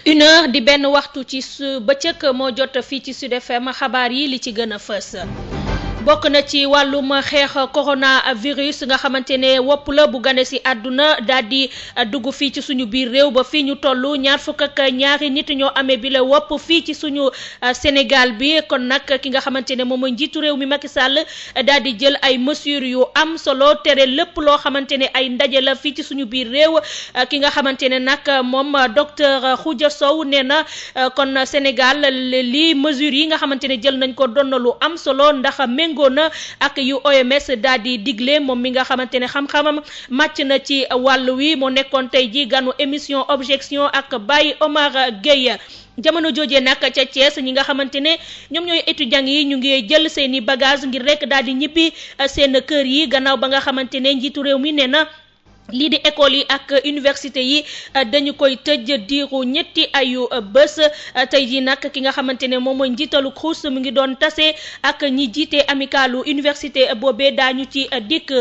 1h di benn waxtu ci bëccëg moo jot fii ci Sud FM xabaar yi li ci gën a fës. bokk na ci wàllum xeex coronavirus nga xamante ne wopp la bu gane si àdduna daal di dugg fii ci suñu biir réew ba fii ñu toll 22 nit ñoo amee bi la wopp fii ci suñu Sénégal bi kon nag ki nga xamante ne moom mooy njiitu réew mi Macky Sall daal di jël ay mesures yu am solo tere lépp loo xamante ne ay ndaje la fii ci suñu biir réew ki nga xamante ne nag moom docteur Khoudia Sow nee na kon Sénégal lii mesures yi nga xamante ne jël nañ ko doon na lu am solo ndax méngoona ak yu OMS daal di digle moom mi nga xamante ne xam-xamam màcc na ci wàll wi moo nekkoon tey ji ganu émission objection ak Baye Omar Gueye. jamono joojee nag ca Thiès ñi nga xamante ne ñoom ñooy étudiants yi ñu ngi jël seeni bagage ngir rek daal di ñibbi seen kër yi gannaaw ba nga xamante ne njiitu réew mi nee na lii di école yi ak université yi dañu koy tëj diiru ñetti ayu bés tey jii nag ki nga xamante ne moom mooy njiitalu CROUS mu ngi doon tase ak ñi jiite amicalu université boobee daañu ci dikk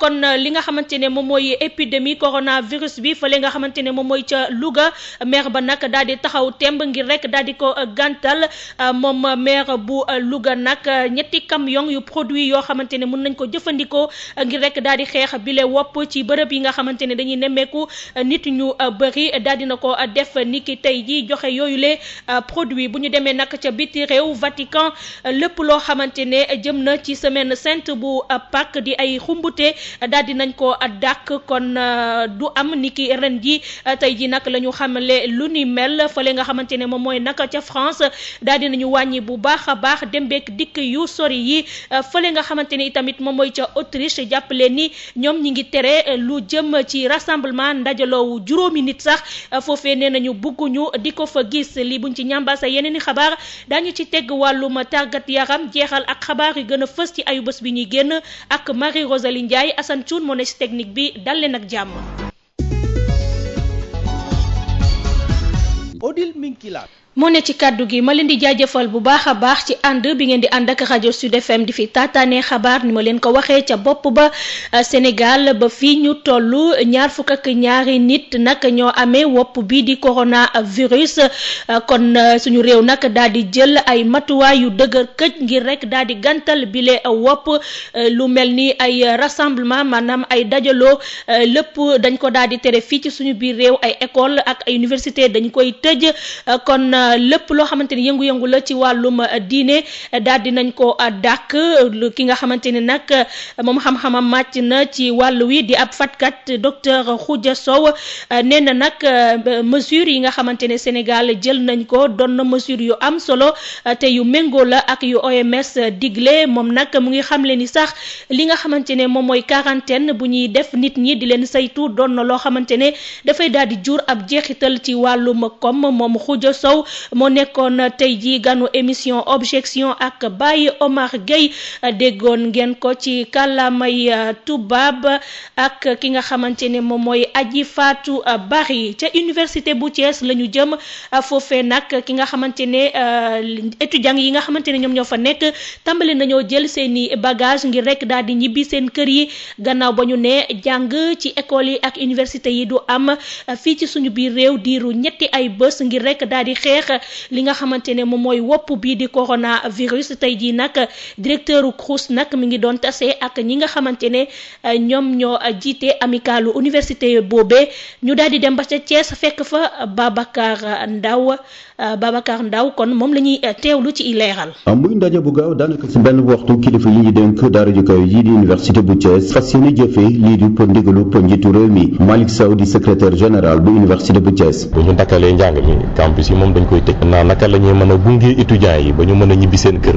kon li nga xamante ne moom mooy épidémie coronavirus bi fële nga xamante ne moom mooy ca Louga maire ba nag daal di taxaw temb ngir rek daal di ko gàntal moom maire bu Louga nag ñetti camion yu produit yoo xamante ne mën nañ ko jëfandikoo ngir rek daal di xeex bile wopp ci bërëb yi nga xamante ne dañuy nemmeeku nit ñu bëri daal dina ko def niki tey ji joxe yooyu le produit bu ñu demee nag ca biti réew Vatican lépp loo xamante ne jëm na ci semaine sainte bu Pâques di ay xumbute daal dinañ ko dàkk kon du am niki ren ji tey ji nag la ñu xamle lu ni mel fële nga xamante ne moom mooy nag ca France daal dinañu wàññi bu baax a baax dem beek dikk yu sori yi fële nga xamante ne itamit moom mooy ca Autriche jàppale ni ñoom ñi ngi tere lu jëm ci rassemblement ndajaloowu juróomi nit sax foofee nee nañu bugguñu di ko fa gis li buñ ci ñambaasa yeneen i xabaar dañu ci tegg wàllum tàggat yaram jeexal ak xabaar yi gën a fës ci ayu bés bi ñuy génn ak Marie Rosalie Ndiaye Assane Thioune moo ne ci technique bi dal leen ak jàmm. Odile Minkilat moo ne ci kàddu gi ma leen di jaajëfal bu baax a baax ci ànd bi ngeen di ànd ak rajo Sud FM di fi taataane xabaar ni ma leen ko waxee ca bopp ba Sénégal ba fii ñu toll 22 nit nag ñoo amee wopp bi di coronavirus kon suñu réew nag daal di jël ay matuwaay yu dëgër këj ngir rek daal di gàntal bile wopp lu mel ni ay rassemblement maanaam ay dajaloo lépp dañ ko daal di tere fii ci suñu biir réew ay école ak ay université dañ koy tëj kon lépp loo xamante ni yëngu-yëngu la ci wàllum diine daal di nañ ko dàkk ki nga xamante ni nag moom xam-xamam màcc na ci wàll wi di ab fatkat docteur Khoudia Sow nee na nag mesures yi nga xamante ne Sénégal jël nañ ko doon na mesures yu am solo te yu méngoo la ak yu OMS digle moom nag mu ngi xamle ni sax li nga xamante ne moom mooy quarantaine bu ñuy def nit ñi di leen saytu doon na loo xamante ne dafay daal di jur ab jeexital ci wàllum koom moom Khoudia Sow moo nekkoon tey jii ganu émission objection ak Baye Omar Gueye déggoon ngeen ko ci kàllaamay tubaab ak ki nga xamante ne moom mooy Aji Fatou Bari ca université bu Thiès la ñu jëm foofee nag ki nga xamante ne étudiants yi nga xamante ne ñoom ñoo fa nekk tàmbali nañoo jël seeni bagage ngir rek daal di ñibbi seen kër yi gannaaw ba ñu ne jàng ci école yi ak université yi du am fii ci suñu biir réew diiru ñetti ay bés ngir rek daal di xeex li nga xamante ne moom mooy wopp bii di coronavirus tey jii nag directeur CROUS nag mi ngi doon tase ak ñi nga xamante ne ñoom ñoo jiite amicalu université boobee ñu daal di dem ba ca Thiès fekk fa Babacar Ndaw kon moom la ñuy teewlu ci leeral. muy ndaje bu gaaw daanaka ci benn waxtu kilifa yi ñu dénk daara ju kaw yi di université bu Thiès fas yéene jëfee lii di ndigalu njiitu réew mi Malick Sow di secrétaire général bu université bu Thiès. bu ñu dakkalee njàng mi campus yi moom dañ koy tëj naa naka la ñuy mën a gunge étudiants yi ba ñu mën a ñibbi seen kër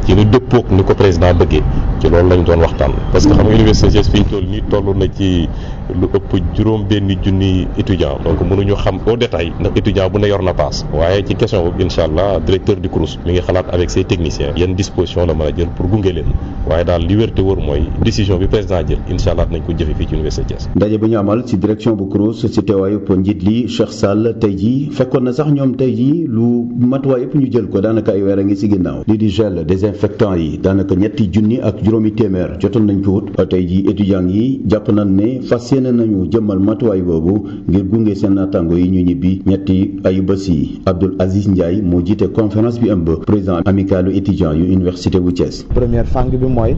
ci lu dëppook ni ko président bëggee ci loolu lañ doon waxtaan parce que xam nga université Thiès fi ñu toll nii toll na ci lu ëpp juróom benn junni étudiant donc mënuñu xam au détail ndax étudiant bu ne yor na paas waaye ci question boobu incha allah directeur du CROUS mi ngi xalaat avec ses techniciens yan disposition la mën a jël pour gunge leen waaye daal li wér te wóor mooy décision bi président jël incha allah nañ ko jëfe fii ci université Thiès. ndaje ba ñu amal ci direction bu CROUS ci teewaayu njiit li Cheikh Sall tey jii fekkoon na sax ñoom tey jii lu matuwaay yëpp ñu jël ko daanaka ay weer a ngi ci ginnaaw lii di gel désinfectant yi daanaka 3 junni ak juróomi téeméer jotoon nañ ko wut tey jii étudiants yi jàpp nañ ne fas yéene nañu jëmmal matuwaay boobu ngir gunge seen naataango yi ñu ñibbi ñetti ayu bés yi. Abdoul Aziz Ndiaye moo jiite conférence bi ëmb président amicalu étudiant yu université bu Thiès. première fànn bi mooy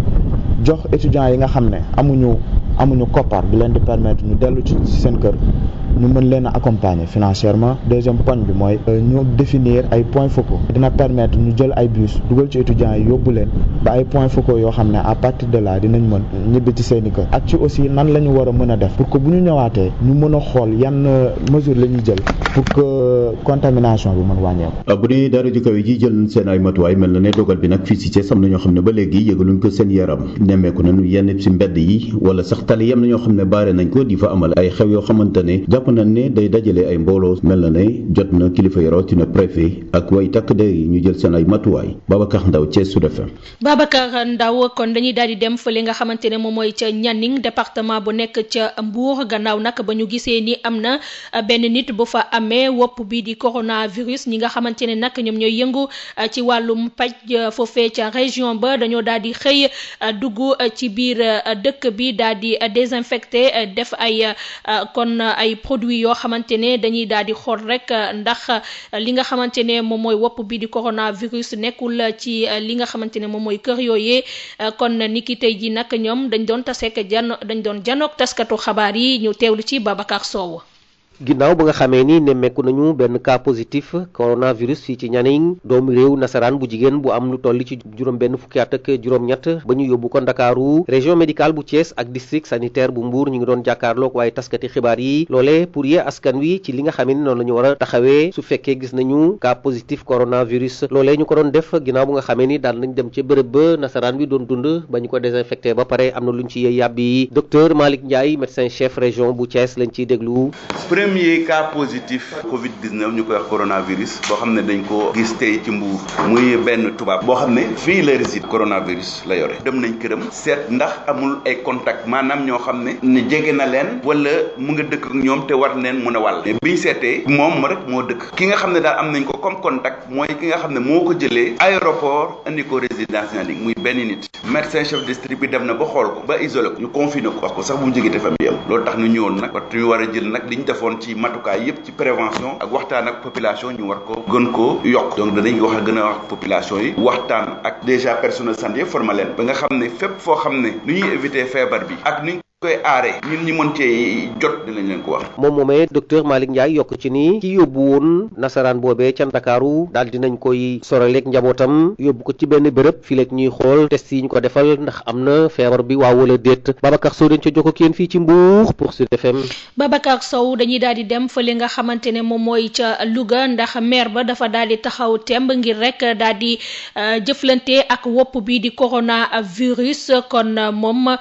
jox étudiants yi nga xam ne amuñu koppar bi leen di permettre ñu dellu ci seen kër ñu mën leen a accompagner financièrement. deuxième point bi mooy ñu définir ay points focaux dina permettre ñu jël ay bus dugal ci étudiants yi yóbbu leen ba ay points focaux yoo xam ne à partir de là dinañ mën ñibbi ci seeni kër ak ci aussi nan la ñu war a mën a def pour que bu ñu ñëwaatee ñu mën a xool yan mesure la ñuy jël pour que contamination bi mën wàññeeku. bu dee daara ju kaw ji jël seen ay matuwaay mel na ne dogal bi nag fii ci Thiès am na ñoo xam ne ba léegi yëgaluñ ko seen yaram nemmeeku nañu yenn ci mbedd yi wala sax tali yam na ñoo xam ne baare nañ ko di fa amal ay xew yoo xamante ne jàpp nañ ne day dajale ay mbooloo mel na ne jot na kilifa yi rawatina préfet ak way takk der yi ñu jël seen ay matuwaay. Babacar Ndaw Thiès Sud FM. Babacar Ndaw kon dañuy daal di dem fële nga xamante ne moom mooy ca Nianing département bu nekk ca Mbour gannaaw nag ba ñu gisee ni am na benn nit bu fa amee wopp bi di coronavirus ñi nga xamante ne nag ñoom ñooy yëngu ci wàllum paj foofee ca région ba dañoo daal di xëy dugg ci biir dëkk bi daal di désinfecté def ay produits yoo xamante ne dañuy daal di xool rek ndax li nga xamante ne moom mooy wopp bi di coronavirus nekkul ci li nga xamante ne moom mooy kër yooyee kon niki tey ji nag ñoom dañ doon janook taskatu xabaar yi ñu teewlu ci Babacar Sow. ginnaaw ba nga xamee ni nemmeeku nañu benn cas positif coronavirus fii ci Nianing doomu réew nasaraan bu jigéen bu am lu toll ci juróom benn fukki at ak juróom-ñett ba ñu yóbbu ko Ndakaaru région médicale bu Thiès ak district sanitaire bu Mbour ñu ngi doon jàkkaarloog waaye taskati xibaar yi loolee pour yee askan wi ci li nga xamee ni noonu la ñu war a taxawee su fekkee gis nañu cas positif coronavirus loolee ñu ko doon def ginnaaw bu nga xamee ni daal nañ dem ca bërëb ba nasaraan bi doon dund ba ñu ko désinfecté ba pare am na luñ ci yàbbi docteur Malick Ndiaye médecin chef région bu Thiès lañ ciy déglu. premier cas positif Covid-19 ñu koy wax coronavirus boo xam ne dañ ko gis tey ci Mbour muy benn tubaab boo xam ne fii la réside coronavirus la yore dem nañ këram seet ndax amul ay contact maanaam ñoo xam ne jege na leen wala mu nga dëkk ak ñoom te war neen mën a wàll mais biñ seetee moom rek moo dëkk ki nga xam ne daal am nañ ko comme contact mooy ki nga xam ne moo ko jëlee aéroport andi ko résidence Nianing muy benn nit médecin chef district bi dem na ba xool ko ba isolé ko ñu confiné ko wax ko sax bu mu jógee te famille am loolu tax ñu ñëwoon nag waxtu ñu war a jël nag li ñu defoon ci matukaay yëpp ci prévention ak waxtaan ak population ñu war ko gën koo yokk donc danañ wax gën a wax population yi waxtaan ak déjà personnel santé yëpp formé leen ba nga xam ne fépp foo xam ne nu ñuy éviter feebar bi ak ni koy aare ñun ñi mën cee jot dinañ leen ko wax. moom moomee docteur Malick Ndiaye yokk ci ni ki yóbbu woon nasaraan boobee ca Ndakaaru daal dinañ koy soraleeg njabootam yóbbu ko ci benn bërëb fii leeg ñuy xool test yi ñu ko defal ndax am na feebar bi waaw wala déet Babacar Sow dañ ca jokkoo ak yéen fii ci Mbour pour Sud FM. Babacar Sow dañuy daal di dem fële nga xamante ne moom mooy ca Louga ndax maire ba dafa daal di taxaw temb ngir rek daal di jëflante ak wopp bi di coronavirus kon moom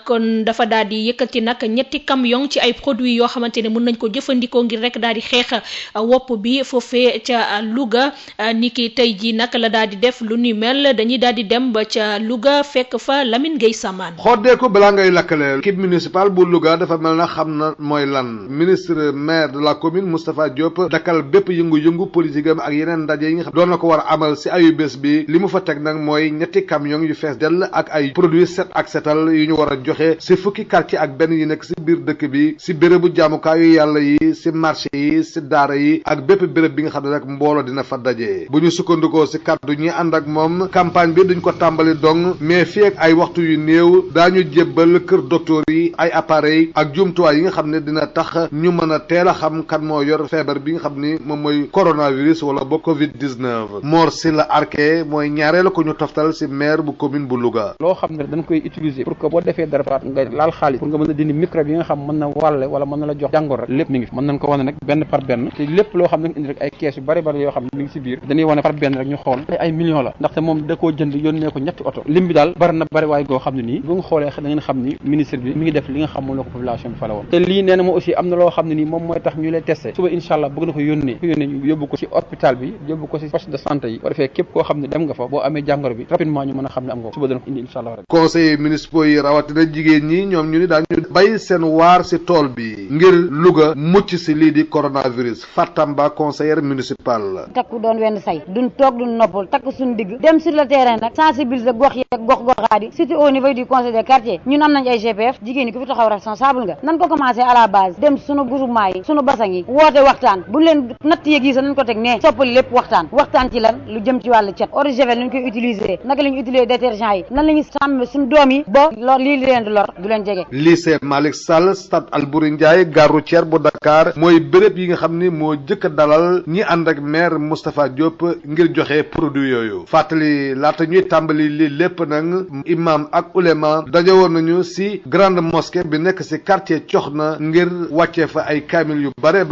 kon dafa daal di yëkkati nag ñetti camion ci ay produits yoo xamante ne mën nañ ko jëfandikoo ngir rek daal di xeex wopp bi foofee ca Louga niki tey ji nag la daal di def lu ni mel dañuy daal di dem ba ca Louga fekk fa Lamine Gueye Samane. xoddee ko balaa ngay lakkale équipe municipale bu Louga dafa mel na xam na mooy lan ministre maire de la commune Moustapha Diop dakkal bépp yëngu-yëngu politique am ak yeneen ndaje yi nga xam doon na ko war a amal si ayu bés bi li mu fa teg nag mooy ñetti camion yu fees dell ak ay produits set ak setal yu ñu war a joxe si fukki quartier ak benn yi nekk si biir dëkk bi si bérébu jaamukaayu yàlla yi si marché yi si daara yi ak bépp béréb bi nga xam ne rek mbooloo dina fa daje bu ñu sukkandikoo si kàddu ñi ànd ak moom campagne bi duñ ko tàmbali dong mais fii ak ay waxtu yu néew daañu jébbal kër docteur yi ay appareil ak jumtuwaay yi nga xam ne dina tax ñu mën a teel a xam kan moo yor feebar bi nga xam ni moom mooy coronavirus wala ba Covid-19 Mor Sylla Arké mooy ñaareelu ko ñu toftal si maire bu commune bu Louga. loo xam ne dañ koy utiliser pour que boo defee dara nga laal xaalis pour nga mën a dindi microbe yi nga xam mën na wàlle wala mën na la jox jàngoro rek lépp mi ngi fi mën nañ ko wane nag benn par benn te lépp loo xam ne indi rek ay kees yu bari yoo xam ne mi ngi si biir dañuy wane par benn rek ñu xool ay millions la ndaxte moom da koo jënd yónnee ko ñetti oto lim bi daal bari na bari waaye goo xam ne nii bu nga xoolee da ngeen xam ni ministre bi mi ngi def li nga xam moom la ko population bi fale woon te lii nee na moo aussi am na loo xam ne nii moom mooy tax ñu lay testé suba incha allah bëgg na ko yónnee ñu yóbbu ko ci hôpital bi yóbbu ko ci poste de santé yi bu defee képp koo xam ne dem nga fa boo amee jàngoro bi rapidement ñu mën a xam ne am nga ko suba dana ko indi incha allah rek conseillers municipaux yi rawatina jigéen ñi ñoom ñu ni daañu bay seen waar ci tool bi ngir Louga mucc ci lii di coronavirus. Fatamba conseillère municipale. takku doon wenn say duñ toog duñ noppal takk suñu digg dem sur le terrain nag sensibiliser gox yi ak gox-goxaat yi surtout au niveau du conseil des quartiers ñun am nañ ay GPF jigéen ñi ku fi taxaw responsable nga nan ko commencé à la base dem suñu groupement yi suñu basang yi woote waxtaan buñ leen natt yëg yi sax nañ ko teg ne soppali lépp waxtaan ci lan lu jëm ci wàllu cet eau de javel nañ koy utiliser naka la ñu utiliser détergent yi nan la ñuy sàmm suñu doom yi ba lor lii li leen di lor du leen jege. lycée Malick Sall stade Albouri Ndiaye gare routière bu Dakar mooy béréb yi nga xam ni moo jëkk a dalal ñi ànd ak maire Moustapha Diop ngir joxe produit yooyu fàttali laata ñuy tàmbali li lépp nag imam ak ulema daje woon nañu ci grande mosquée bi nekk ci quartier Coxna ngir wàccee fa ay kaamil yu bare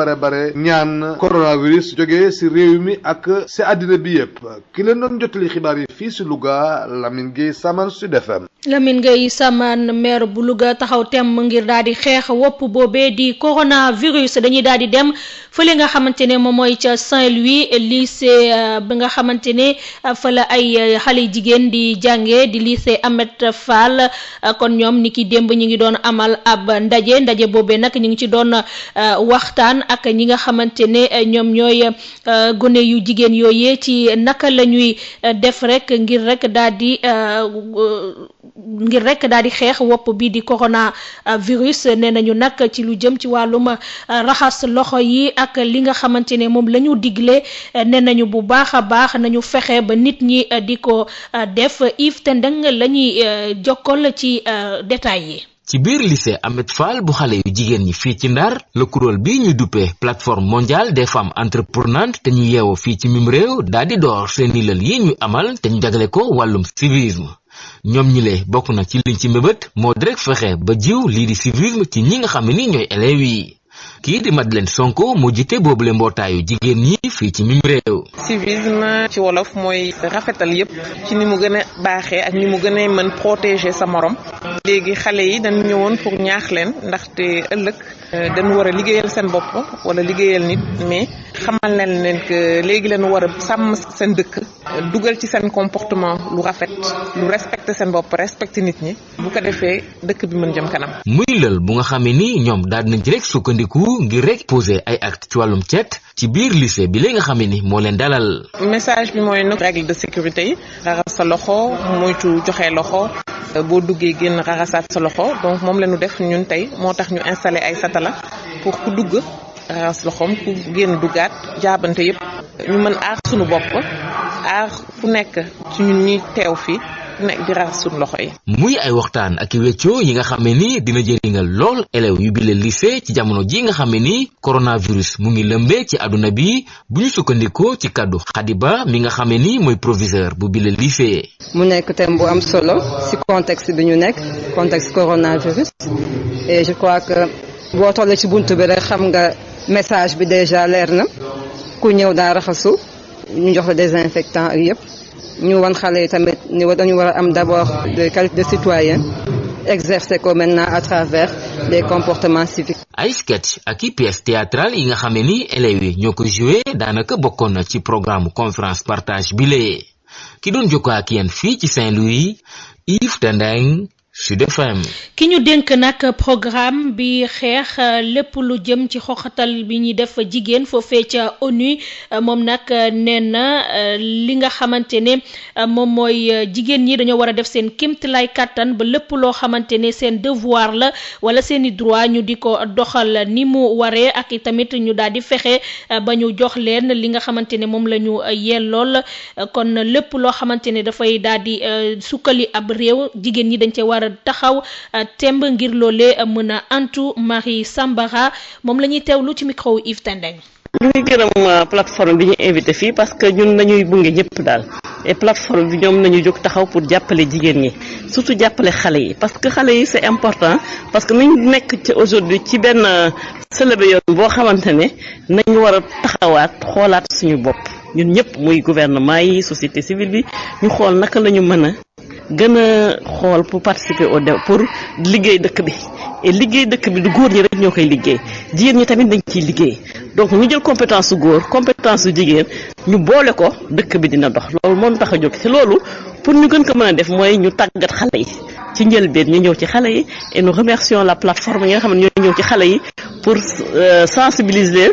ñaan coronavirus jógee ci réew mi ak ci àddina bi yépp ki leen doon jottali xibaar yi fii ci Louga Lamine Gueye Saman Sud FM. Lamine Gueye Saman maire bu Louga taxaw temm ngir daal di xeex wopp boobee di coronavirus dañuy daal di dem fële nga xamante ne moom mooy ca Saint-Louis lycée bi nga xamante ne fa la ay xale jigéen di jànge di lycée Ahmed Fall kon ñoom ni ki démb ñi ngi doon amal ab ndaje boobee nag ñu ngi ci doon waxtaan ak ñi nga xamante ne ñoom ñooy gone yu jigéen yooyee ci naka la ñuy def rek ngir rek daal di xeex wopp bi di coronavirus nee nañu nag ci lu jëm ci wàllum raxas loxo yi ak li nga xamante ne moom la ñu digle nee nañu bu baax a baax nañu fexe ba nit ñi di ko def Yves Tendeng la ñuy jokkal ci détails yi. ci biir lycée Ahmed Fall bu xale yu jigéen ñi fii ci Ndar la kuréel bi ñu duppee plateforme mondiale des femmes entreprenantes te ñu yeewoo fii ci mim réew daal di door seeni lël yi ñu amal te ñu jagle ko wàllum civisme ñoom ñi lee bokk na ci liñ ci mbébét moo di rek fexe ba jiw lii di civisme ci ñi nga xam ne ni ñooy élèves yi kii di Madeleine Sonko moo jiite boobule mbootaayu jigéen ñi fii ci mim réew. civisme ci wolof mooy rafetal yépp ci ni mu gën a baaxee ak ni mu gën a mën protéger sa morom léegi xale yi dañ ñëwoon pour ñaax leen ndaxte ëllëg dañu war a liggéeyal seen bopp wala liggéeyal nit mais xamal nañ leen que léegi leen war a sàmm seen dëkk dugal ci seen comportement lu rafet lu respecter seen bopp respecter nit ñi bu ko defee dëkk bi mën jëm kanam. muy lël bu nga xamee ni ñoom daal nañ ci rek sukkandiku ngir rek poser ay acte ci wàllum cet ci biir lycée bi la nga xamee ni moo leen dalal. message bi mooy nag règle de sécurité yi raxas sa loxo moytu joxe loxo boo duggee génn raxasaat sa loxo donc moom la ñu def ñun tey moo tax ñu installé ay satala pour ku dugg raxas loxoom ku génn duggaat jaabante yépp ñu mën aar sunu bopp aar fu nekk ci ñun ñi teew fii nekk di raxas sunu loxo yi. muy ay waxtaan ak i weccoo yi nga xam ne ni dina jëriñal lool élèves yu bile lycée ci jamono ji nga xam ne ni coronavirus mu ngi lëmbee ci àdduna bi bu ñu sukkandikoo ci kaddu Khadiba mi nga xam ne ni mooy proviseur bu bile lycée. mu nekk thème bu am solo ci contexte bi ñu nekk contexte coronavirus et je crois que boo tollee ci buntu bi rek xam nga message bi déjà leer na ku ñëw daa raxasu ñu jox la désinfectant ak yépp ñu wan xale yi tamit ni dañu war a am d'abord de qualité de citoyen exercer ko maintenant à travers des comportements civiques. ay sketch ak i pièces théâtrales yi nga xam ne ni élèves yi ñoo ko joué daanaka bokkoon na ci programme conférence partage bi lee ki doon jokkoo ak yéen fii ci Saint-Louis Yves Tendeng Sud FM. ki ñu dénk nag programme bi xeex lépp lu jëm ci xoxatal bi ñuy def jigéen foofee ca ONU moom nag nee na li nga xamante ne moom mooy jigéen ñi dañoo war a def seen kéemtalaay kàttan ba lépp loo xamante ne seen devoir la wala seeni droit ñu di ko doxal ni mu waree ak i tamit ñu daal di fexe ba ñu jox leen li nga xamante ne moom la ñu yellool kon lépp loo xamante ne dafay daal di sukkali ab réew jigéen ñi dañ cee war a taxaw temb ngir loolee mën a antu Marie Sambara moom la ñuy teewlu ci micro Yves Tendeng. ñu ngi gërëm plateforme bi ñu invité fii parce que ñun nañuy bunge ñëpp daal et plateforme bi ñoom nañu jóg taxaw pour jàppale jigéen ñi surtout jàppale xale yi parce que xale yi c'est important parce que nañ nekk ci aujourd'hui ci benn sëlëbe yoon boo xamante ne nañu war a taxawaat xoolaat suñu bopp ñun ñëpp muy gouvernement yi société civile bi ñu xool naka la ñu mën a gën a xool pour participer pour liggéey dëkk bi et liggéey dëkk bi du góor ñi rek ñoo koy liggéey jigéen ñi tamit dañ ciy liggéey donc ñu jël compétence su góor compétence su jigéen ñu boole ko dëkk bi dina dox loolu moo tax a jóg ci loolu pour ñu gën ko mën a def mooy ñu tàggat xale yi ci njëlbeen ñu ñëw ci xale yi et nous remercions la plateforme yi nga xam ne ñoo ñëw ci xale yi pour sensibiliser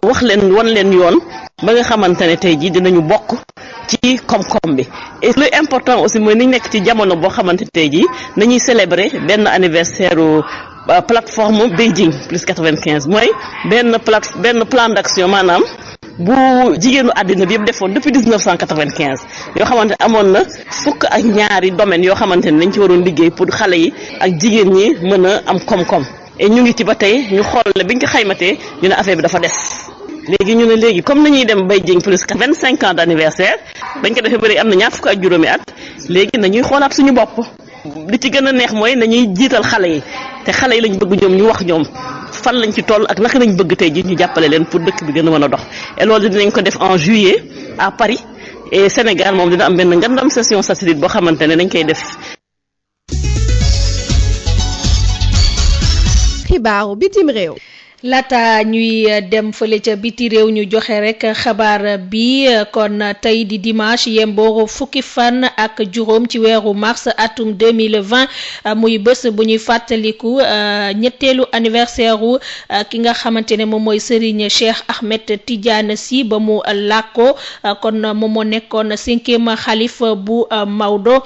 wax leen wan leen yoon ba nga xamante ne tey jii dinañu bokk ci koom-koom bi et lu important aussi mooy ni nekk ci jamono boo xamante tey jii nañuy célébrer benn anniversaire plateforme Beijing plus 95 mooy benn plan d'action maanaam bu jigéenu àddina bi yëpp defoon depuis 1995 yoo xamante amoon na fukk ak ñaari domaines yoo xamante ne dañ ci waroon liggéey pour xale yi ak jigéen ñi mën a am koom-koom et ñu ngi ci ba tey ñu xool biñ ko xaymatee ñu ne affaire bi dafa des léegi ñu ne léegi comme nañuy dem Beijing plus 25 ans d'anniversaire bañ ko defee bëri am na ñaar fukk ak juróomi at léegi nañuy xoolaat suñu bopp li ci gën a neex mooy nañuy jiital xale yi te xale yi lañ bëgg ñoom ñu wax ñoom fan lañ ci toll ak naka lañ bëgg tey ji ñu jàppale leen pour dëkk bi gën a mën a dox et loolu dinañ ko def en juillet à Paris et Sénégal moom dina am benn ngandam session satellite boo xamante ne dañ koy def. xibaaru bitim réew. laata ñuy dem fële ca biti réew ñu joxe rek xabaar bi kon tey di dimanche yemboo fukki fan ak juróom ci weeru mars atum 2020 muy bés bu ñuy fàttaliku ñetteelu anniversaire wu ki nga xamante ne moom mooy Serigne Cheikh Ahmed Tidiane Sy ba mu làkko kon moom moo nekkoon 5e xalif bu Maodo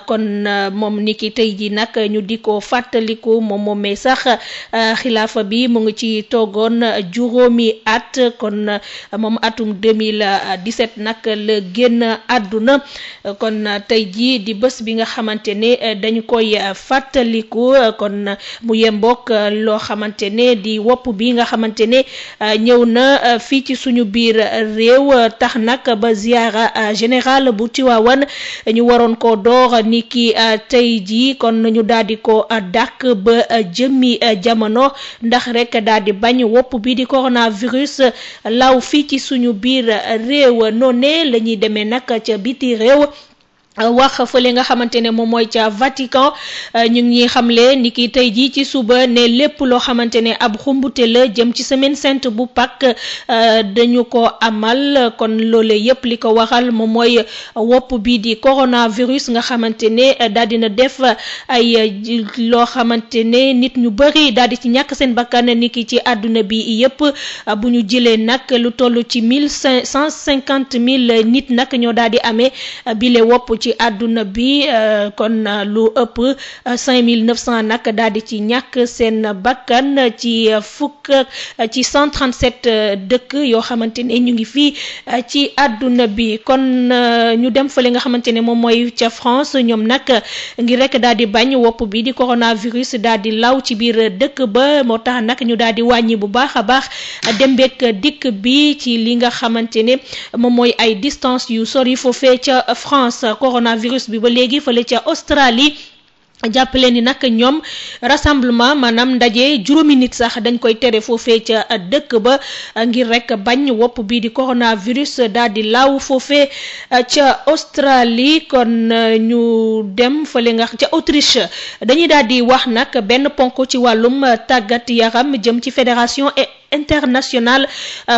kon moom ni ki tey ji nag ñu di ko fàttaliku moom moomee sax xilaafa bi mu ngi ci toogoon juróomi at kon moom atum 2017 nag la génn àdduna kon tey jii di bés bi nga xamante ne dañu koy fàttaliku kon mu yembook loo xamante ne di wopp bi nga xamante ne ñëw na fii ci suñu biir réew tax nag ba ziara général bu Tiwaawan ñu waroon ko door ni ki tey jii kon ñu daal di ko dàkk ba jëmmi jamono ndax rek daal di bañ wopp bi di coronavirus law fii ci suñu biir réew noone la ñuy demee nag ca biti réew wax fële nga xamante ne moom mooy ca Vatican ñu ngi xamle ni ki tey jii ci suba ne lépp loo xamante ne ab xumbute la jëm ci semaine sainte bu Pâques dañu ko amal kon loole yépp li ko waxal moom mooy wopp bi di coronavirus nga xamante ne daal dina def ay loo xamante ne nit ñu bari daal di ci ñàkk seen bakkan ni ki ci àdduna bi yépp bu ñu jëlee nag lu toll ci 150,000 nit nag ñoo daal di amee bile wopp ci àdduna bi kon lu ëpp 5,900 nag daal di ci ñàkk seen bakkan ci 137 dëkk yoo xamante ne ñu ngi fii ci àdduna bi kon ñu dem fële nga xamante ne moom mooy ca France ñoom nag ngir rek daal di bañ wopp bi di coronavirus daal di law ci biir dëkk ba moo tax nag ñu daal di wàññi bu baax a baax dem beek dikk bi ci li nga xamante ne moom mooy ay distance yu sori foofee ca France coronavirus bi ba léegi fële ca Australie jàppale ni nag ñoom rassemblement maanaam ndaje juróomi nit sax dañ koy tere foofee ca dëkk ba ngir rek bañ wopp bi di coronavirus daal di law foofee ca Australie kon ñu dem fële nga ca Autriche dañuy daal di wax nag benn ponk ci wàllum tàggat yaram jëm ci fédération international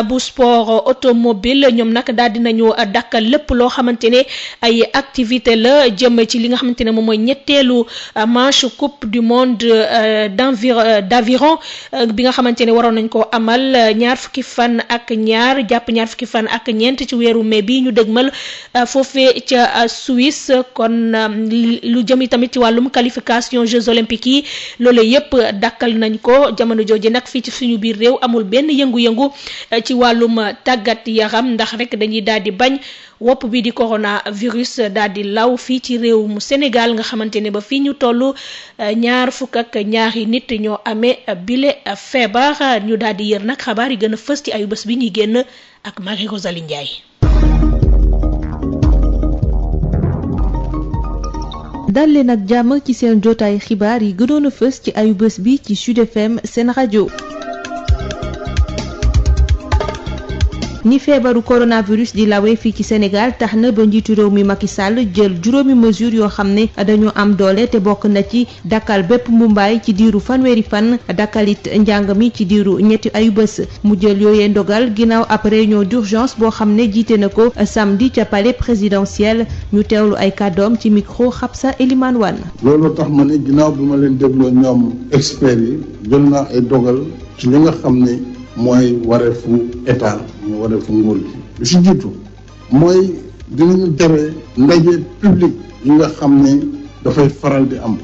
bu sport automobile ñoom nag daal dinañu dakkal lépp loo xamante ne ay activité la jëm ci li nga xamante ne moom mooy ñetteelu manche coupe du monde d'aviron bi nga xamante ne waroon nañ ko amal ñaar fukki fan ak ñaar jàpp ñaar fukki fan ak ñeent ci weeru mai bi ñu dëgmal foofee ca Suisse kon lu jëm tamit ci wàllum qualification Jeux olympiques yi loolu yépp dakkal nañ ko jamono jooju nag fii ci suñu biir réew amul benn yëngu-yëngu ci wàllum tàggat yaram ndax rek dañuy daal di bañ wopp bi di coronavirus daal di law fii ci réew mu Sénégal nga xamante ne ba fii ñu toll ñaar fukk ak ñaari nit ñoo amee bile feebar ñu daal di yër nag xabaar yi gën a fës ci ayu bés bi ñuy génn ak Marie Rosalie Ndiaye. dal leen ak jàmm ci seen jotaay xibaar yi gënoon a fës ci ayu bés bi ci Sud FM seen rajo. ni feebaru coronavirus di lawee fii ci Sénégal tax na ba njiitu réew mi Macky Sall jël juróomi mesure yoo xam ne dañoo am doole te bokk na ci dakkal bépp mbumbaay ci diiru fanweeri fan dakkalit njàng mi ci diiru ñetti ayu bés mu jël yooyee ndogal ginnaaw ab réunion d'urgence boo xam ne jiite na ko samedi ca palais présidentiel ñu teewlu ay kàddoom ci micro Xabsa Elimane Wane. loolu tax ma ne ginnaaw bi ma leen dégloo ñoom experts yi jël naa ay dogal ci li nga xam ne mooy wareefu état mooy wareefu nguur gi li si jiitu mooy dinañu tere ndaje public yi nga xam ne dafay faral di am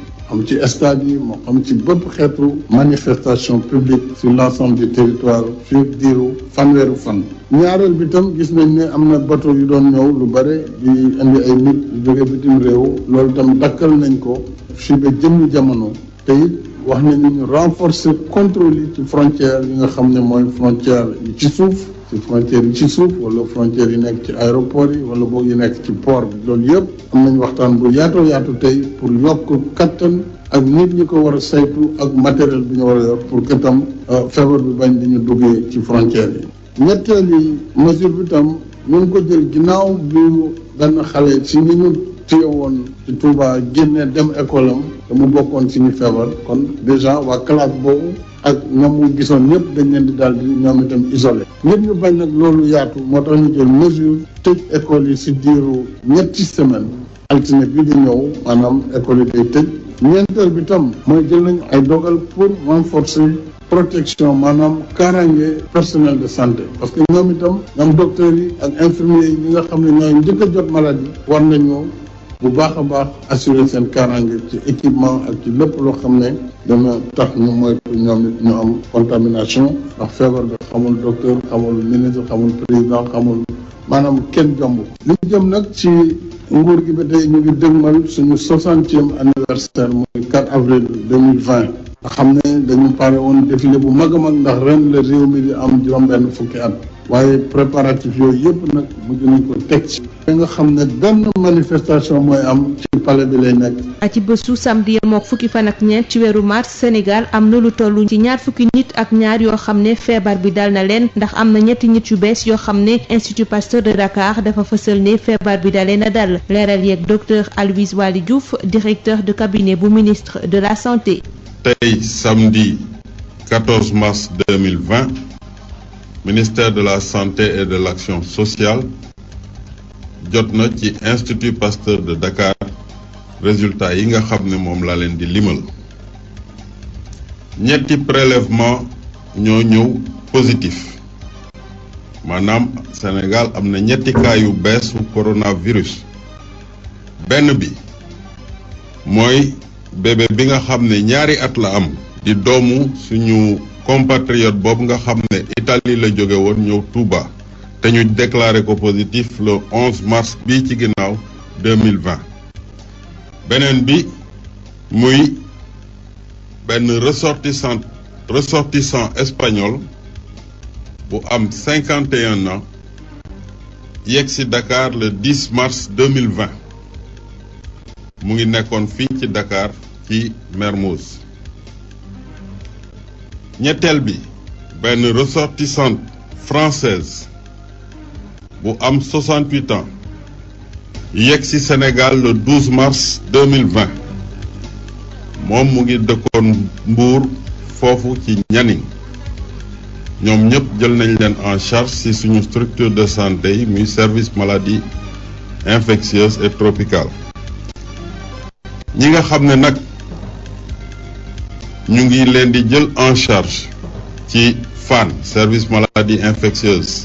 ci stade yi moo xam ci bépp xeetu manifestation publique sur l'ensemble du territoire fii diiru fanweeru fan. ñaareel bi tam gis nañ ne am na bateau yu doon ñëw lu bare di indi ay nit yu jóge bitim réew loolu tam dakkal nañ ko fii ba jëmmi jamono te it wax nañu ñu renforcer contrôle yi ci frontière yi nga xam ne mooy frontière yi ci suuf ci frontière yi ci suuf wala frontière yi nekk ci aéroport yi wala boog yi nekk ci port bi loolu yëpp am nañ waxtaan bu yaatoo yaatu tey pour yokk kattan ak nit ñi ko war a saytu ak matériel bi ñu war a yor pour que tam feebar bi bañ di ñu duggee ci frontière yi. ñetteeli mesure bi tam ñu ngi ko jël ginnaaw bi benn xale ci ni ñu téye woon ci Touba génne dem école am te mu bokkoon ci ñu feebar kon déjà waa classe boobu ak ñoom mu gisoon ñëpp dañ leen di daal di ñoom itam isolé. ñëpp ñu bañ nag loolu yaatu moo tax ñu jël mesure tëj école yi si diiru ñetti semaine altine bi di ñëw maanaam école yi day tëj. ñeenteel bi tam mooy jël nañu ay dogal pour renforcer protection maanaam kaaraange personnel de santé parce que ñoom itam ñoom docteurs yi ak infirmiers yi ñi nga xam ne ñooy njëkk a jot maladie war nañu bu baax a baax assurer seen kaaraange ci équipement ak ci lépp loo xam ne dana tax ñu moytu ñoom it ñu am contamination ndax feebar bi xamul docteur xamul ministre xamul président xamul maanaam kenn jomb li ñu jëm nag ci nguur gi ba tey ñu ngi dëgmal suñu 60e anniversaire muy 4 avril 2020 nga xam ne dañu pare woon défilé bu mag a mag ndax ren la réew mi di am juróom-benn fukki at waaye préparatif yooyu yëpp nag mujj nañ ko teg ci nga xam ne benn manifestation mooy am ci palais bi lay nekk. ci bésu samedi yemook fukki fan ak ñeent ci weeru mars Sénégal am na lu toll ci ñaar fukki nit ak ñaar yoo xam ne feebar bi dal na leen ndax am na ñetti nit yu bees yoo xam ne Institut Pasteur de Dakar dafa fësal ne feebar bi dalee na dal leeral yeeg docteur Aloyse Waly Diouf directeur de cabinet bu ministre de la santé. tey samedi 14 mars 2020 ministère de la santé et de l'action sociale jot na ci Institut Pasteur de Dakar résultat yi nga xam ne moom laa leen di limal ñetti prélèvement ñoo ñëw positif maanaam Sénégal am na ñetti cas yu bees su coronavirus benn bi mooy bébé bi nga xam ne ñaari at la am di doomu suñu compatriote boobu nga xam ne Italie la jóge woon ñëw Touba te ñu déclaré ko positif le 11 mars bii ci ginnaaw 2020 beneen bi muy benn ressortissant espagnol bu am 51 ans yegg si Dakar le 10 mars 2020 mu ngi nekkoon fii ci Dakar ci Mermoz ñetteel bi benn ressortissante française bu am 68 ans yegg ci Sénégal le 12 mars 2020 moom mu ngi dëkkoon Mbour foofu ci Nianing ñoom ñëpp jël nañ leen en charge ci suñu structure de santé yi muy service maladie infectieuse et tropicale ñi nga xam ne nag ñu ngi leen di jël en charge ci Fann service maladie infectieuse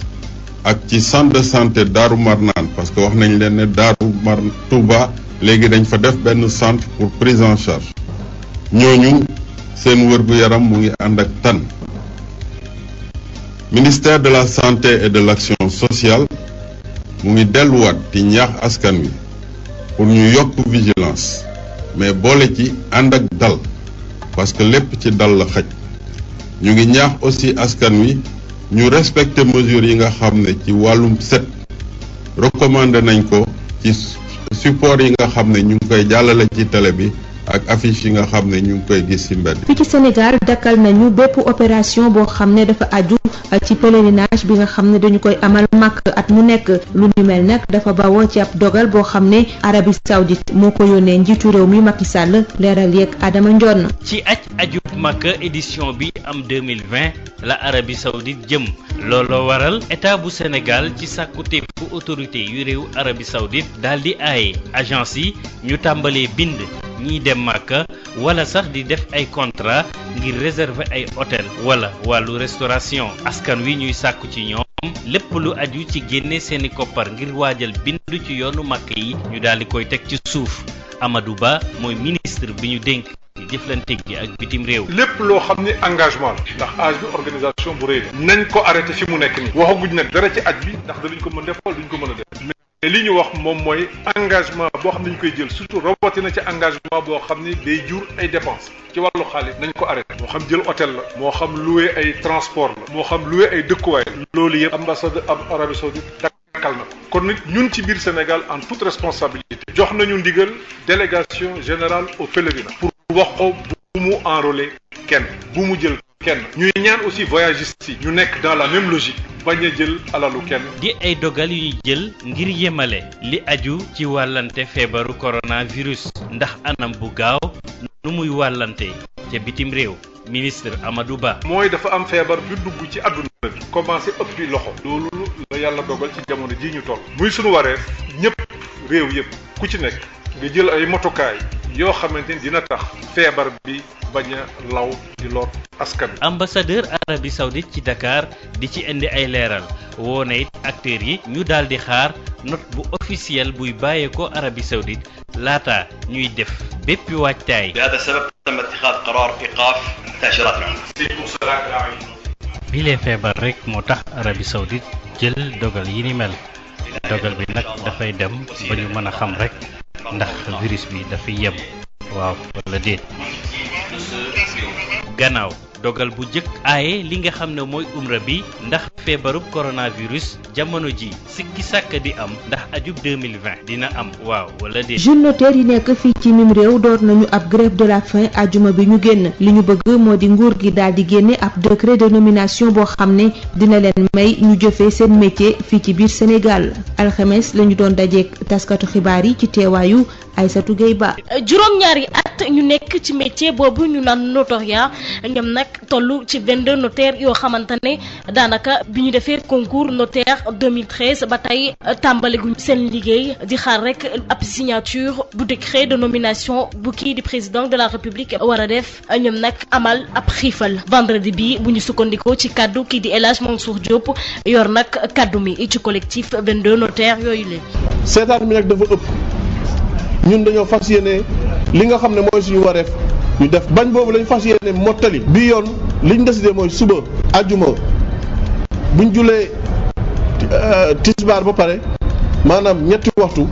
ak ci centre de santé Darou Marnane parce que wax nañ leen ne Touba léegi dañ fa def benn centre pour prise en charge ñooñu seen wër-gu-yaram mu ngi ànd ak tan ministère de la santé et de l'action sociale mu ngi delluwaat di ñaax askan wi pour ñu yokk vigilance mais boole ci ànd ak dal parce que lépp ci dal la xaj ñu ngi ñaax aussi askan wi ñu respecter mesures yi nga xam ne ci wàllum set recommandé nañ ko ci support yi nga xam ne ñu ngi koy jàllale ci télé bi ak affiche yi nga xam ne ñu ngi koy gis ci mbedd. fii ci Sénégal dakkal nañu bépp opération boo xam ne dafa aju ci pèlerinage bi nga xam ne dañu koy amal Makka at mu nekk lu ni mel nag dafa bawoo ci ab dogal boo xam ne Arabie Saoudite moo ko yónnee njiitu réew mi Macky Sall leeral yeeg Adama Ndione. ci aju Makka édition bi am 2020 la Arabie Saoudite jëm looloo waral état bu Sénégal ci sàkkuteefu autorité yu réew Arabie Saoudite daal di aaye agence yi ñu tàmbalee bind ñiy dem Makka wala sax di def ay contrat ngir réserver ay hôtel wala wàllu restauration askan wi ñuy sàkku ci ñoom lépp lu aju ci génne seeni koppar ngir waajal bindu ci yoonu Makka yi ñu daal di koy teg ci suuf Amadou Ba mooy ministre bi ñu dénk ci jëflante gi ak bitim réew. lépp loo xam ni engagement la ndax âge bi organisation bu rëy la nañ ko arrêté fi mu nekk nii waxaguñ nag dara ci aj bi ndax danañ ko mën def wala duñ ko mën a def mais li ñu wax moom mooy engagement boo xam ne ñu koy jël surtout rawatina ci engagement boo xam ni day jur ay dépenses ci wàllu xaalis nañ ko arrêté moo xam jël hôtel la moo xam louer ay transport la moo xam louer ay dëkkuwaay loolu yëpp ambassade Arabie Saoudite dakkal na ko kon nit ñun ci biir Sénégal en toute responsabilité jox nañu ndigal délégation générale au pèlerinage pour wax ko bu mu enrôler kenn bu mu jël kenn ñuy ñaan aussi voyagistes yi ñu nekk dans la même logique bañ a jël alalu kenn. di ay dogal yu ñu jël ngir yemale li aju ci wàllante feebaru coronavirus ndax anam bu gaaw nu muy wàllante ca bitim réew ministre Amadou Ba. mooy dafa am feebar bi dugg ci àdduna bi commencé ëpp di loxo loolu la yàlla dogal ci jamono ji ñu toll muy sunu wareef ñëpp réew yëpp ku ci nekk nga jël ay motukaay yoo xamante ni dina tax feebar bi bañ a law di lor askan wi. ambassadeur Arabie Saoudite ci Dakar di ci indi ay leeral woo na it acteurs yi ñu daal di xaar note bu officiel buy bàyyeekoo Arabie Saoudite laata ñuy def bépp waajtaay. بهذا السبب تم اتخاذ قرار إيقاف تأشيرات العمرة. bile feebar rek moo tax Arabie Saoudite jël dogal yi ni mel dogal bi nag dafay dem ba ñu mën a xam rek ndax virus bi dafay yem waaw wala déet. gannaaw dogal bu jëkk aaye li nga xam ne mooy umra bi ndax feebarub coronavirus jamono ji sikki sàkk di am ndax ajub 2020 dina am waaw wala déet. jeunes notaires yi nekk fii ci mim réew door nañu ab grève de la faim ajuma bi ñu génn li ñu bëgg moo di nguur gi daal di génne ab décret de nomination boo xam ne dina leen may ñu jëfee seen métier fii ci biir Sénégal alxames la ñu doon dajeek taskatu xibaar yi ci teewaayu Aïssatou Gueye Ba. juróom-ñaari at ñu nekk ci métier boobu ñu naan notariat ñoom nag toll ci 22 notaires yoo xamante ne daanaka bi ñu defee concours notaire 2013 ba tey tàmbali guñ seen liggéey di xaar rek ab signature bu décret de nomination bu kii di président de la république war a def ñoom nag amal ab xiifal vendredi bi bu ñu sukkandikoo ci kaddu kii di El Hadj Mansour Diop yor nag kaddu mi ci collectif 22 notaires yooyu leen. seetaan mi nag dafa ëpp. ñun dañoo fas yéene li nga xam ne mooy suñu wareef ñu def bañ boobu lañ fas yéene mottali bi yoon liñ décidé mooy suba àjjuma buñ julee tisbaar ba pare maanaam ñetti waxtu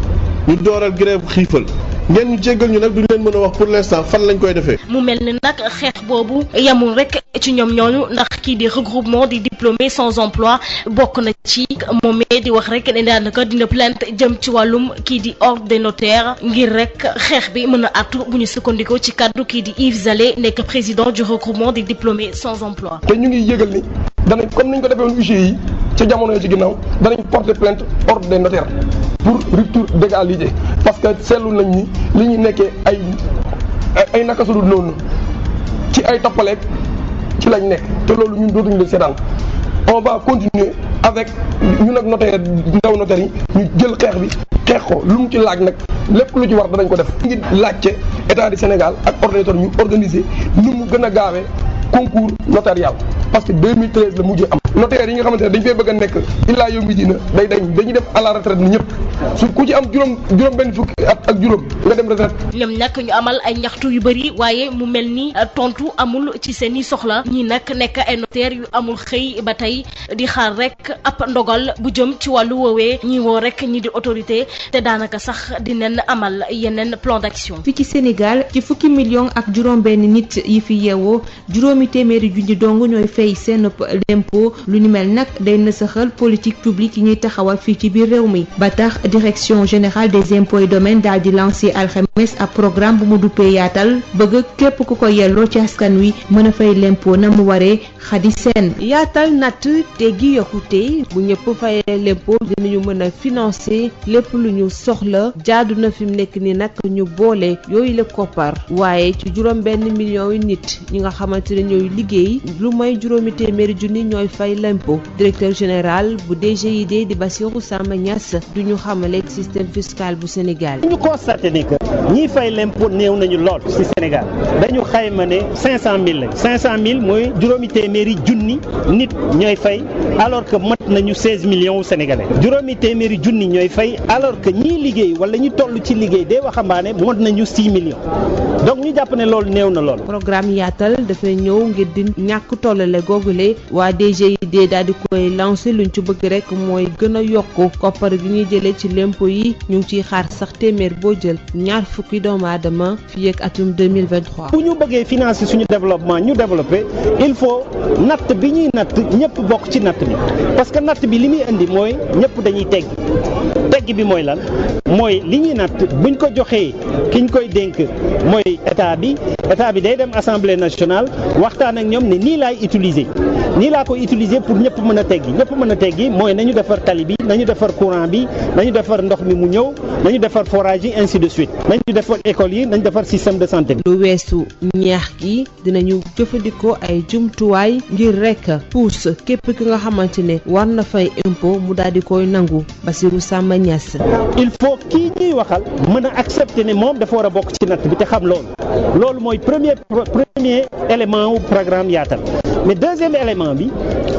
ñu dooral grève xiifal ngeen ñu jéggal ñu nag duñ leen mën a wax pour l'instant fan lañ koy defee. mu mel ni nag xeex boobu yamul rek ci ñoom ñooñu ndax kii di regroupement des diplômés sans emploi bokk na ci moomee di wax rek ne daanaka dina plainte jëm ci wàllum kii di ordre des notaires ngir rek xeex bi mën a artu bu ñu sukkandikoo ci kaddu kii di Yves Zalé nekk président du regroupement des diplômés sans emploi. te ñu ngi yëgal ni danañ comme niñ ko defee woon UGI ca jamono ci ginnaaw danañ porter plainte ordre des notaires pour rupture d'égalité parce que seetlu nañ ni li ñu nekkee ay naka su dul noonu ci ay toppaleeg ci lañ nekk te loolu ñun dootuñu leen seetaan on va continuer avec ñun ak notaire ndaw notaire yi ñu jël xeex bi xeex ko lu mu ci laaj nag lépp lu ci war danañ ko def. ñu ngi laajte état du Sénégal ak ordinateur ñu organiser nu mu gën a gaawee concours notarial parce que 2013 la mujjee am. notaire yi nga xamante ne dañ fay bëgg a nekk illaa yow mi dina dañuy dem à la retraite ni ñëpp su ku ci am juróom benn fukki at ak juróom nga dem retraite. ñoom nag ñu amal ay ñaxtu yu bëri waaye mu mel ni tontu amul ci seen i soxla ñi nag nekk ay notaire yu amul xëy ba tey di xaar rek ab ndogal bu jëm ci wàllu woowee ñi woo rek ñi di autorité te daanaka sax dinañ amal yeneen plan d'action. fii ci Sénégal ci fukki million ak juróom benn nit yi fi yeewoo juróomi téeméeri junni dong ñooy fay seen impôt lu ni mel nag day nasaxal politique publique yi ñuy taxawal fii ci biir réew mi ba tax direction générale des impôts et domaines daal di lancé alxames ab programme bu mu duppee yaatal bëgg képp ku ko yelloo ci askan wi mën a fay l'impôt na mu waree Xadi Seen. yaatal natt teggi yokkute bu ñëpp fayee l'impôt dinañu mën a financer lépp lu ñu soxla jaadu na fi mu nekk ni nag ñu boole yooyu la koppar waaye ci juróom benn million yu nit ñi nga xamante ne ñooy liggéey lu may juróomi téeméeri junni ñooy fay l'impôt directeur général bu DGID di Bassirou Samba Niass du ñu xamale système fiscal bu Sénégal. ñu constaté ni que ñiy fay l'impôt néew nañu lool ci Sénégal dañu xayma ne 500000 lañ 500000 mooy juróomi téeméeri junni nit ñooy fay alors que mat nañu 16 millions wu Sénégalais juróomi téeméeri junni ñooy fay alors que ñiy liggéey wala ñu toll ci liggéey day waxambaane mot nañu 6 millions donc ñu jàpp ne loolu néew na lool. programme yaatal dafay ñëw ngir di ñàkk tollale googule waa DGID daal di koy lancé luñ ci bëgg rek mooy gën a yokk koppar gi ñuy jëlee ci l'impôt yi ñu ngi ciy xaar sax téeméer boo jël ñaar fukki doomu aadama fii ak atum 2023. bu ñu bëggee financer suñu développement ñu développer il faut natt bi ñuy natt ñëpp bokk ci natt bi parce que natt bi li muy indi mooy ñëpp dañuy teggi bi mooy lan mooy li ñuy natt buñ ko joxee kiñ koy dénk mooy état bi day dem assemblée nationale waxtaan ak ñoom ne nii laay utiliser pour ñëpp mën a teggi mooy nañu defar tali bi nañu defar courant bi nañu defar ndox mi mu ñëw nañu defar forage yi ainsi de suite nañu defar école yi nañu defar système de santé bi. lu weesu ñeex gi dinañu jëfandikoo ay jumtuwaay ngir rek pousse képp ki nga xamante ne war na fay impôt mu daal di koy nangu Bassirou Samba Niass. il faut kii ñuy waxal mën a accepter ne moom dafa war a bokk ci natt bi te xam loolu mooy premier élément wu programme yaatal mais deuxième élément bi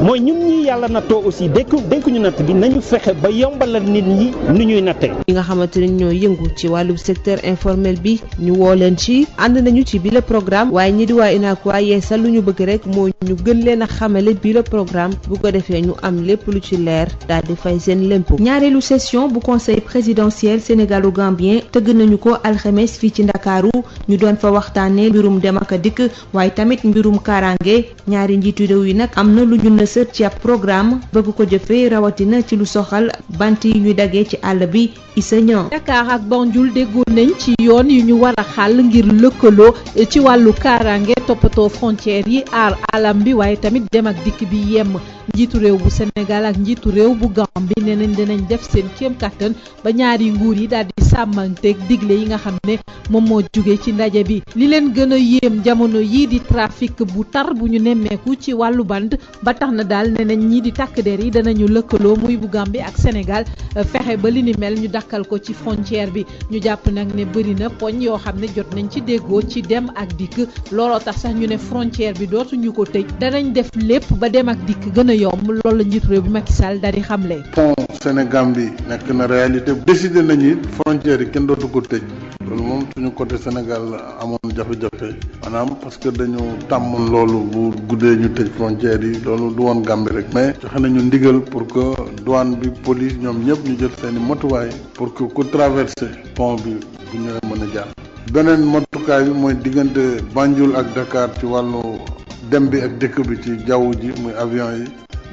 mooy ñun ñi yàlla nattoo aussi dénkuñu natt bi nañu fexe ba yombalal nit ñi nu ñuy nattee. ñi nga xamante ne ñoo yëngu ci wàllu secteur informel bi ñu woo leen ci ànd nañu ci bile programme waaye ñi di waa UNACOIS yeesal lu ñu bëgg rek mooy ñu gën leen a xamale bile programme bu ko defee ñu am lépp lu ci leer daal di fay seen l'impôt. ñaareelu session bu conseil présidentiel sénégalo-gambien tëgg nañu ko alxames fii ci Ndakaaru ñu doon fa waxtaanee mbirum dem ak dikk waaye tamit mbirum kaaraange ñaari njiitu réew yi nag am na lu ñu nësër ci ab programme bëgg ko jëfee rawatina ci lu soxal bant yi ñuy daggee ci àll bi Issa Niang. Dakar ak Banjul déggoo nañ ci yoon yu ñu war a xàll ngir lëkkaloo ci wàllu kaaraange toppatoo frontières yi aar alam bi waaye tamit dem ak dikk bi yemm njiitu réew bu Sénégal ak njiitu réew bu Gambie nee nañ dinañ def seen kéem kattan ba ñaari nguur yi daal di sàmmanteeg digle yi nga xam ne moom moo jóge ci ndaje bi li leen gën a yéem jamono yii di trafic bu tar bu ñu nemmeeku ci wàllu band ba tax na daal nee nañ ñii di takk der yi danañu lëkkaloo muy bu Gambie ak Sénégal fexe ba li ni mel ñu dakkal ko ci frontière bi ñu jàpp nag ne bëri na poñ yoo xam ne jot nañ ci déggoo ci dem ak dikk looloo tax sax ñu ne frontière bi dootuñu ko tëj danañ def lépp ba dem ak dikk gën a yomb loolu la njiitu réew bi Macky Sall daal di xamle. pont Sénégal bi nekk na réalité décidé nañu frontière yi kenn dootu ko tëj loolu moom suñu côté Sénégal amoon jafe-jafe maanaam parce que dañu tàmmoon loolu bu guddee ñu tëj frontière yi loolu du woon Gambie rek mais joxe nañu ndigal pour que douane bi police ñoom ñëpp ñu jël seeni motuwaay pour que ku traversé pont bi bu ñëwee mën a jaar beneen motukaay bi mooy diggante Banjul ak Dakar ci wàllu dem bi ak dëkk bi ci jaww ji muy avion yi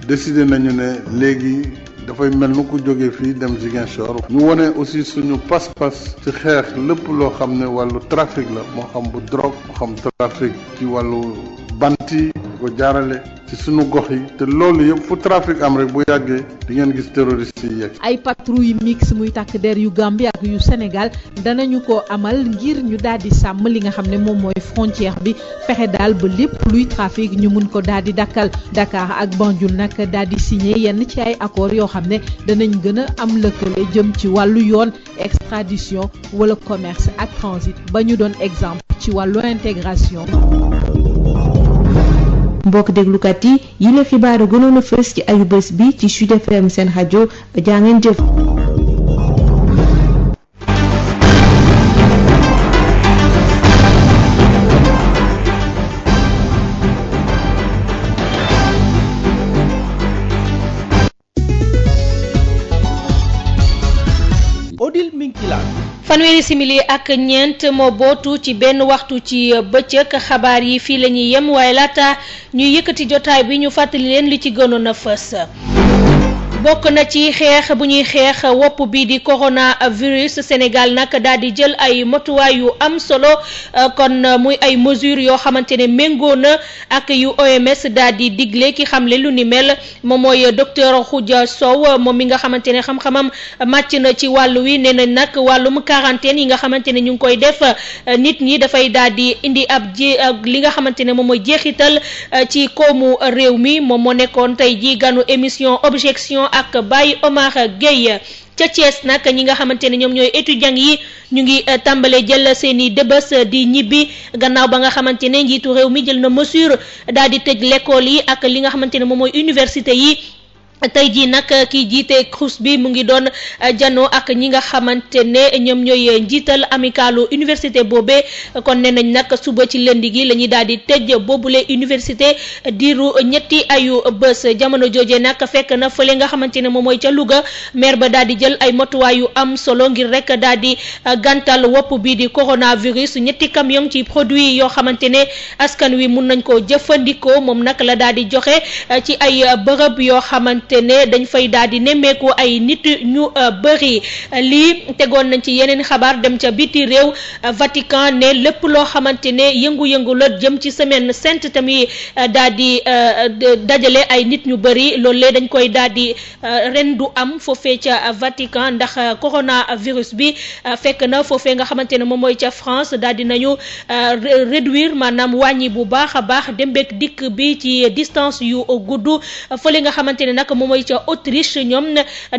décidé nañu ne léegi dafay mel ni ku jógee fii dem Ziguinchor ñu wone aussi suñu pas-pas ci xeex lépp loo xam ne wàllu trafic la moo xam bu drogue moo xam trafic ci wàllu bant yi ko jaarale ci suñu gox yi te loolu yëpp fu trafic am rek bu yàggee di ngeen gis terroriste yi yegg. ay patrouille mix muy takk der yu Gambie ak yu Sénégal danañu ko amal ngir ñu daal di sàmm li nga xam ne moom mooy frontière bi fexe daal ba lépp luy trafic ñu mun ko daal di dakkal Dakar ak Banjul nag daal di signé yenn ci ay accords yoo xam ne danañ gën a am lëkkale jëm ci wàllu yoon extradition wala commerce ak transit ba ñu doon exemple ci wàllu intégration. mbokk déglukat yi yi la xibaar gënoon a fës ci ayu bés bi ci Sud FM seen rajo jaa ngeen jëf. Odile Minkilaan fanweeri simili ak ñeent moo bootu ci benn waxtu ci bëccëg xabaar yi fii la ñuy yem waaye laata ñuy yëkkati jotaay bi ñu fàttali leen li ci gënoon a fës. bokk na ci xeex bu ñuy xeex wopp bi di coronavirus Sénégal nag daal di jël ay motuwaay yu am solo kon muy ay mesures yoo xamante ne méngoo na ak yu OMS daal di digle ki xamle lu ni mel moom mooy docteur Khoudia Sow moom mi nga xamante ne xam-xamam màcc na ci wàllu wi nee na nag wàllum quarantaine yi nga xamante ne ñu ngi koy def nit ñi dafay daal di indi ab li nga xamante ne moom mooy jeexital ci koomu réew mi moom moo nekkoon tey ji ganu émission objection ak Baye Omar Gueye ca Thiès nag ñi nga xamante ne ñoom ñooy étudiants yi ñu ngi tàmbale jël seeni dëbës di ñibbi gannaaw ba nga xamante ne njiitu réew mi jël na mesure daal di tëj l'école yi ak li nga xamante ne moom mooy université yi. tey jii nag kii jiite CROUS bi mu ngi doon janoo ak ñi nga xamante ne ñoom ñooy njiital amicalu université boobee kon nee nañ nag suba ci lëndi gi la ñuy daal di tëj boobule université diiru ñetti ayu bés jamono jooje nag fekk na fële nga xamante ne moom mooy ca Louga maire ba daal di jël ay motuwaay yu am solo ngir rek daal di gàntal wopp bi di coronavirus ñetti camion ci produit yoo xamante ne askan wi mun nañ koo jëfandikoo moom nag la daal di joxe ci ay bërëb yoo xamante te ne dañ fay daal di nemmeeku ay nit ñu bëri lii tegoon nañ ci yeneen xabaar dem ca biti réew Vatican ne lépp loo xamante ne yëngu-yëngu la jëm ci semaine sainte tamit daal di dajale ay nit ñu bëri loolu dañ koy daal di ren du am foofee ca Vatican ndax coronavirus bi fekk na foofee nga xamante ne moom mooy ca France daal di nañu réduire maanaam wàññi bu baax a baax dem beeg dikk bi ci distance yu gudd fële nga xamante ne nag moom mooy ca Autriche ñoom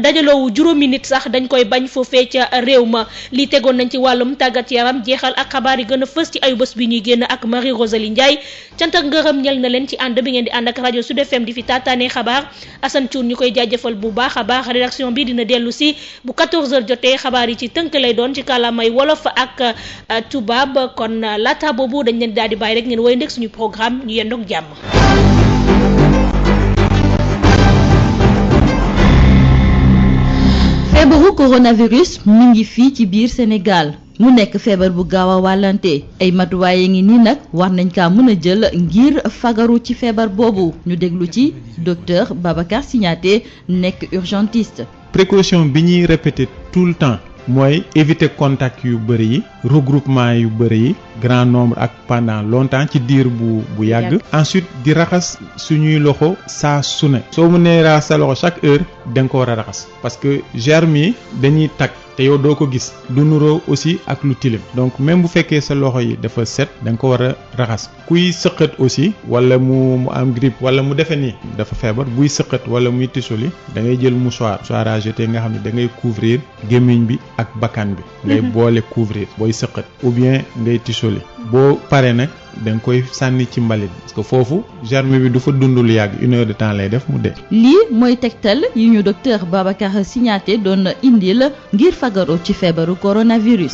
dajaloowu juróomi nit sax dañ koy bañ foofee ca réew ma li tegoon nañ ci wàllum tàggat yaram jeexal ak xabaar yi gën a fës ci ayu bés bi ñuy génn ak Marie Rosalie Ndiaye cant ak ngërëm ñel na leen ci ànd bi ngeen di ànd ak rajo Sud FM di fi taataane xabaar Assane Thioune ñu koy jaajëfal bu baax a baax rédaction bi dina dellu si bu 14h jotee xabaar yi ci tënk lay doon ci kàllaamay wolof ak tubaab kon laata boobu dañ leen daal di bàyyi rek ngeen woy ndek suñu programme ñu yendoog jàmm. feebaru coronavirus mi ngi fii ci biir Sénégal mu nekk feebar bu gaaw a wàllante ay matuwaay ngi nii nag war nañ kaa mën a jël ngir fagaru ci feebar boobu ñu déglu ci docteur Babacar Signaté nekk urgentiste. précaution bi ñuy répéter tout le temps mooy éviter contact yu bëri yi regroupement yu bëri yi grand nombre ak pendant longtemps ci diir bu yàgg. ensuite di raxas suñuy loxo saa su ne soo mënee raxas sa loxo chaque heure da nga ko war a raxas parce que germe yi dañuy tag te yow doo ko gis du nuroo aussi ak lu tilim donc même bu fekkee sa loxo yi dafa set da nga ko war a raxas kuy sëqat aussi wala mu am grippe wala mu defe ni dafa feebar buy sëqat wala muy tisoli da ngay jël mouchoir à jeter nga xam ne da ngay couvrir gémmiñ bi ak bakkan bi ngay boole couvrir booy sëqat ou bien ngay tisoli boo paree nag da nga koy sànni ci mbalit parce que foofu germe bi du fa dund lu yàgg 1 heure de temps lay def mu dee. lii mooy tegtal yi ñu docteur Babacar Signaté doon indil ngir fagaru ci feebaru coronavirus.